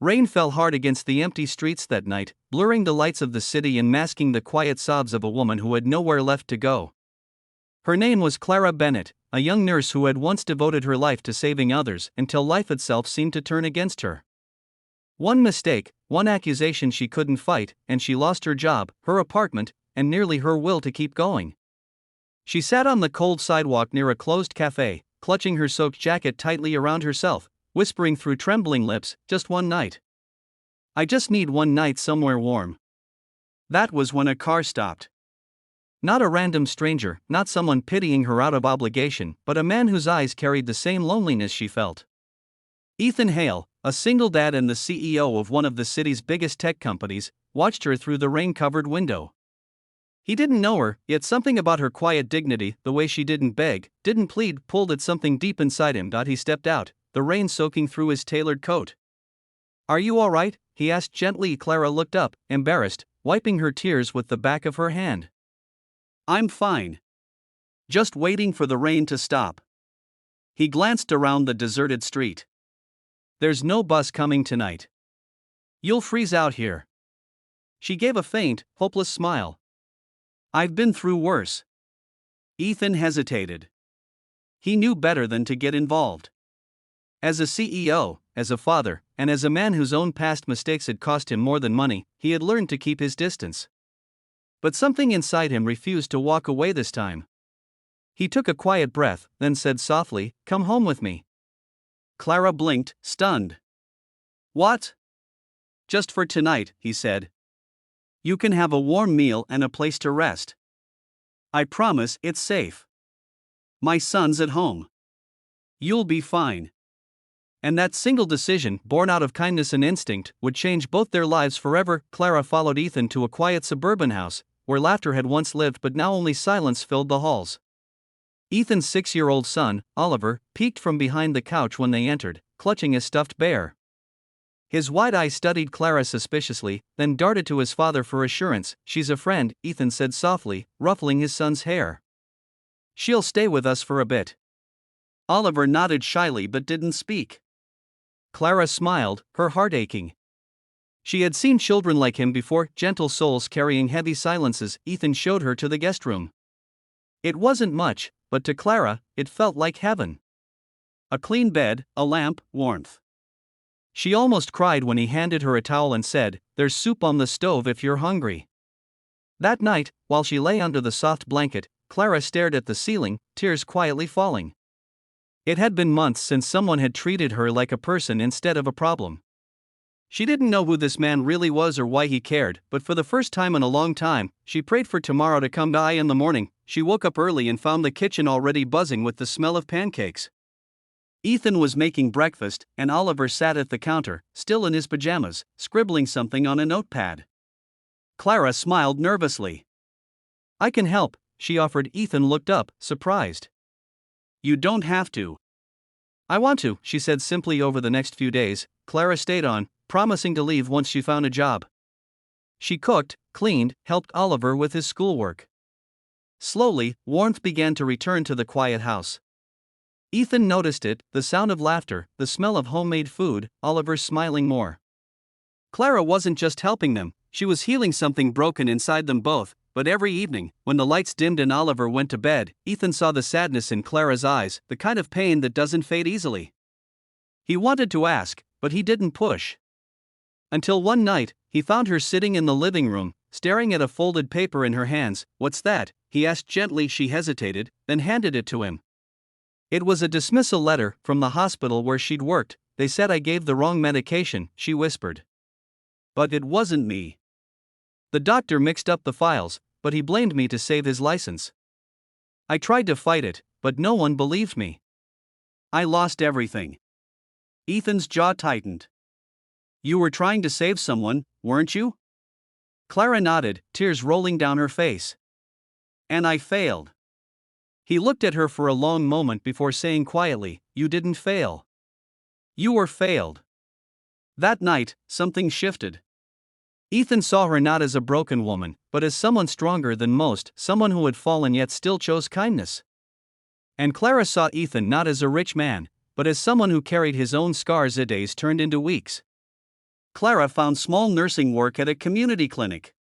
Rain fell hard against the empty streets that night, blurring the lights of the city and masking the quiet sobs of a woman who had nowhere left to go. Her name was Clara Bennett, a young nurse who had once devoted her life to saving others until life itself seemed to turn against her. One mistake, one accusation she couldn't fight, and she lost her job, her apartment, and nearly her will to keep going. She sat on the cold sidewalk near a closed cafe, clutching her soaked jacket tightly around herself, whispering through trembling lips, "Just one night. I just need one night somewhere warm." That was when a car stopped. Not a random stranger, not someone pitying her out of obligation, but a man whose eyes carried the same loneliness she felt. Ethan Hale, a single dad and the CEO of one of the city's biggest tech companies, watched her through the rain-covered window. He didn't know her, yet something about her quiet dignity, the way she didn't beg, didn't plead, pulled at something deep inside him. He stepped out, the rain soaking through his tailored coat. "Are you all right?" he asked gently. Clara looked up, embarrassed, wiping her tears with the back of her hand. "I'm fine. Just waiting for the rain to stop." He glanced around the deserted street. "There's no bus coming tonight. You'll freeze out here." She gave a faint, hopeless smile. "I've been through worse." Ethan hesitated. He knew better than to get involved. As a CEO, as a father, and as a man whose own past mistakes had cost him more than money, he had learned to keep his distance. But something inside him refused to walk away this time. He took a quiet breath, then said softly, "Come home with me." Clara blinked, stunned. "What?" "Just for tonight," he said. "You can have a warm meal and a place to rest. I promise it's safe. My son's at home. You'll be fine." And that single decision, born out of kindness and instinct, would change both their lives forever. Clara followed Ethan to a quiet suburban house, where laughter had once lived but now only silence filled the halls. Ethan's 6-year-old son, Oliver, peeked from behind the couch when they entered, clutching a stuffed bear. His wide eyes studied Clara suspiciously, then darted to his father for assurance. "She's a friend," Ethan said softly, ruffling his son's hair. "She'll stay with us for a bit." Oliver nodded shyly but didn't speak. Clara smiled, her heart aching. She had seen children like him before, gentle souls carrying heavy silences. Ethan showed her to the guest room. It wasn't much, but to Clara, it felt like heaven. A clean bed, a lamp, warmth. She almost cried when he handed her a towel and said, "There's soup on the stove if you're hungry." That night, while she lay under the soft blanket, Clara stared at the ceiling, tears quietly falling. It had been months since someone had treated her like a person instead of a problem. She didn't know who this man really was or why he cared, but for the first time in a long time, she prayed for tomorrow to come by. In the morning, she woke up early and found the kitchen already buzzing with the smell of pancakes. Ethan was making breakfast, and Oliver sat at the counter, still in his pajamas, scribbling something on a notepad. Clara smiled nervously. "I can help," she offered. Ethan looked up, surprised. "You don't have to." "I want to," she said simply. Over the next few days, Clara stayed on, promising to leave once she found a job. She cooked, cleaned, helped Oliver with his schoolwork. Slowly, warmth began to return to the quiet house. Ethan noticed it, the sound of laughter, the smell of homemade food, Oliver smiling more. Clara wasn't just helping them, she was healing something broken inside them both. But every evening, when the lights dimmed and Oliver went to bed, Ethan saw the sadness in Clara's eyes, the kind of pain that doesn't fade easily. He wanted to ask, but he didn't push. Until one night, he found her sitting in the living room, staring at a folded paper in her hands. "What's that?" he asked gently. She hesitated, then handed it to him. It was a dismissal letter from the hospital where she'd worked. "They said I gave the wrong medication," she whispered. "But it wasn't me. The doctor mixed up the files, but he blamed me to save his license. I tried to fight it, but no one believed me. I lost everything." Ethan's jaw tightened. "You were trying to save someone, weren't you?" Clara nodded, tears rolling down her face. "And I failed." He looked at her for a long moment before saying quietly, "You didn't fail. You were failed." That night, something shifted. Ethan saw her not as a broken woman, but as someone stronger than most, someone who had fallen yet still chose kindness. And Clara saw Ethan not as a rich man, but as someone who carried his own scars. Days turned into weeks. Clara found small nursing work at a community clinic.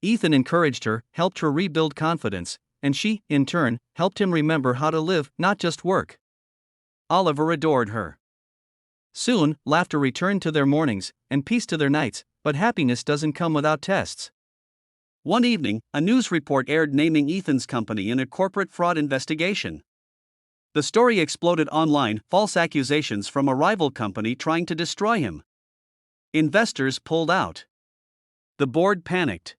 Ethan encouraged her, helped her rebuild confidence, and she, in turn, helped him remember how to live, not just work. Oliver adored her. Soon, laughter returned to their mornings, and peace to their nights, but happiness doesn't come without tests. One evening, a news report aired naming Ethan's company in a corporate fraud investigation. The story exploded online, false accusations from a rival company trying to destroy him. Investors pulled out. The board panicked.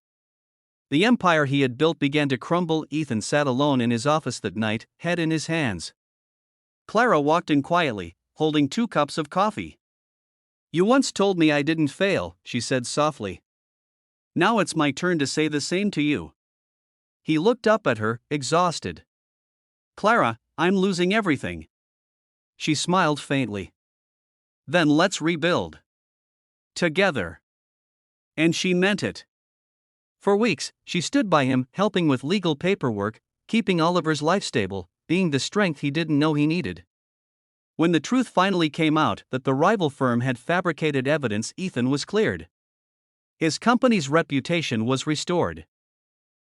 The empire he had built began to crumble. Ethan sat alone in his office that night, head in his hands. Clara walked in quietly, holding 2 cups of coffee. "You once told me I didn't fail," she said softly. "Now it's my turn to say the same to you." He looked up at her, exhausted. "Clara, I'm losing everything." She smiled faintly. "Then let's rebuild. Together." And she meant it. For weeks, she stood by him, helping with legal paperwork, keeping Oliver's life stable, being the strength he didn't know he needed. When the truth finally came out that the rival firm had fabricated evidence, Ethan was cleared. His company's reputation was restored.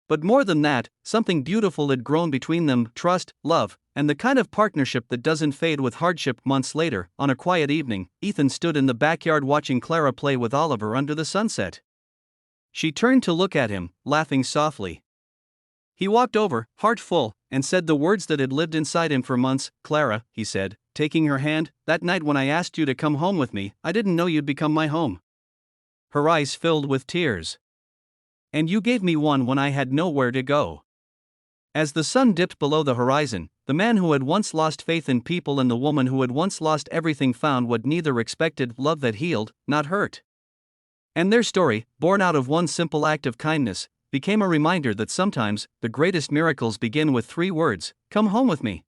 But more than that, something beautiful had grown between them: trust, love, and the kind of partnership that doesn't fade with hardship. Months later, on a quiet evening, Ethan stood in the backyard watching Clara play with Oliver under the sunset. She turned to look at him, laughing softly. He walked over, heart full, and said the words that had lived inside him for months. "Clara," he said, taking her hand, "that night when I asked you to come home with me, I didn't know you'd become my home." Her eyes filled with tears. "And you gave me one when I had nowhere to go." As the sun dipped below the horizon, the man who had once lost faith in people and the woman who had once lost everything found what neither expected: love that healed, not hurt. And their story, born out of one simple act of kindness, became a reminder that sometimes the greatest miracles begin with 3 words: "Come home with me."